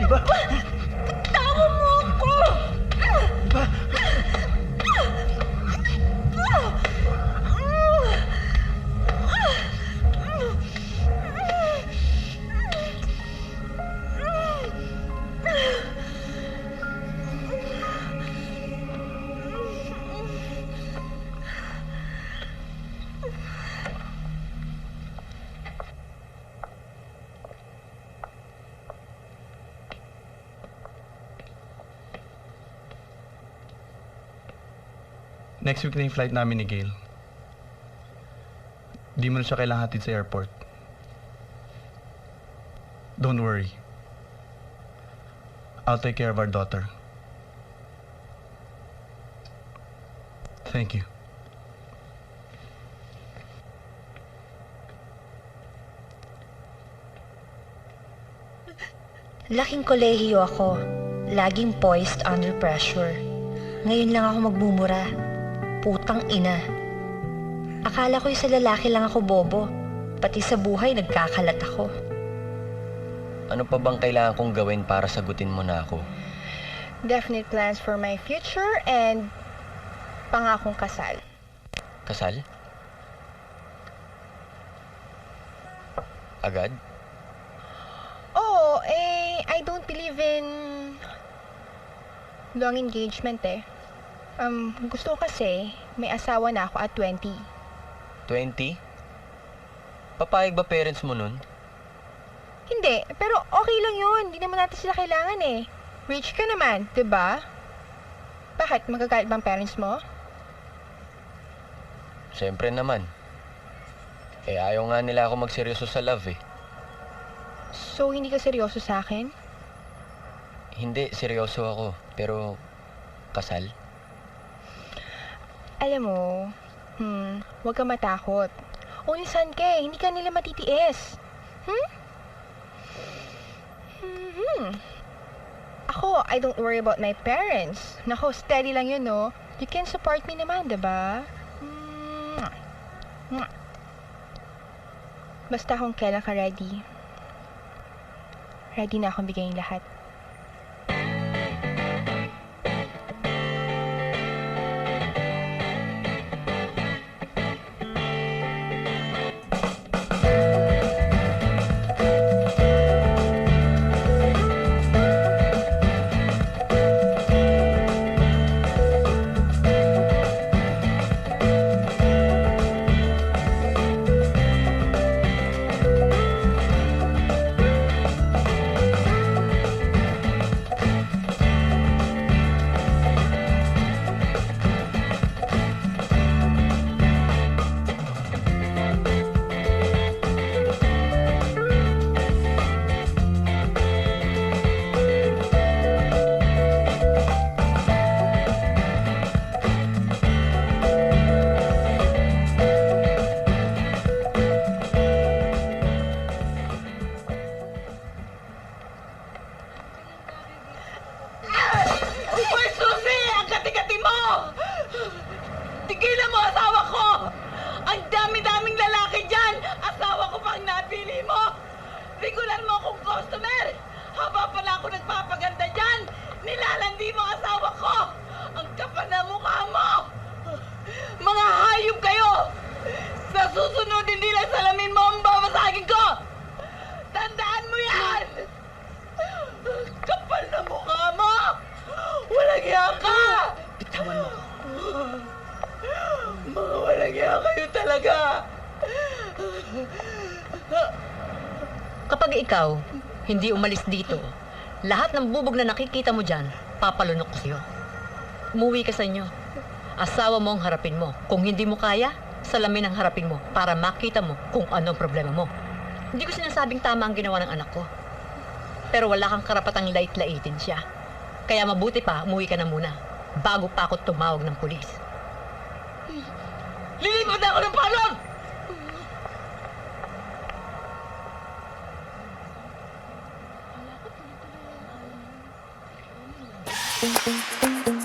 Iba! Tawa mo ako! Iba! Next week na yung flight namin ni Gail. Di mo na siya kailangan hatid sa airport. Don't worry. I'll take care of our daughter. Thank you. Laking kolehiyo ako. Laging poised under pressure. Ngayon lang ako magmumura. Putang ina. Akala ko yung sa lalaki lang ako bobo. Pati sa buhay nagkakalat ako. Ano pa bang kailangan kong gawin para sagutin mo na ako? Definite plans for my future and pangakong kasal. Kasal? Agad? Oh, I don't believe in long engagement eh. Gusto ko kasi may asawa na ako at 20. 20? Papayag ba parents mo nun? Hindi, pero okay lang yun. Hindi naman natin sila kailangan eh. Rich ka naman, 'di ba? Bakit? Magagalit bang parents mo? Siyempre naman. Ayaw nga nila ako magseryoso sa love eh. So, hindi ka seryoso sa akin? Hindi, seryoso ako. Pero, kasal? Alam mo, huwag ka matakot. Only son ka eh. Hindi ka nila matitiis. Ako, I don't worry about my parents. Nako, steady lang yun, no? You can support me naman, diba? Basta kung kailan ka ready. Ready na akong bigayin lahat. Tigilan mo asawa ko! Ang dami-daming lalaki dyan! Asawa ko pa ang napili mo! Regular mo akong customer! Haba pala ako nagpapaganda dyan! Nilalandi mo asawa ko! Ang kapal na mukha mo! Mga hayop kayo! Sa susunod, hindi lang salamin mo ang babasagin ko! Tandaan mo yan! Kapal na mukha mo! Walang hiya ka! Bitawan mo. Mga walang hiya kayo talaga! Kapag ikaw hindi umalis dito, lahat ng bubog na nakikita mo dyan, papalunok ko sa'yo. Umuwi ka sa inyo. Asawa mo ang harapin mo. Kung hindi mo kaya, salamin ang harapin mo para makita mo kung ano ang problema mo. Hindi ko sinasabing tama ang ginawa ng anak ko. Pero wala kang karapatang lait-laitin siya. Kaya mabuti pa, umuwi ka na muna bago pa ako tumawag ng pulis. Lilipad na ako ng palong! Thank you.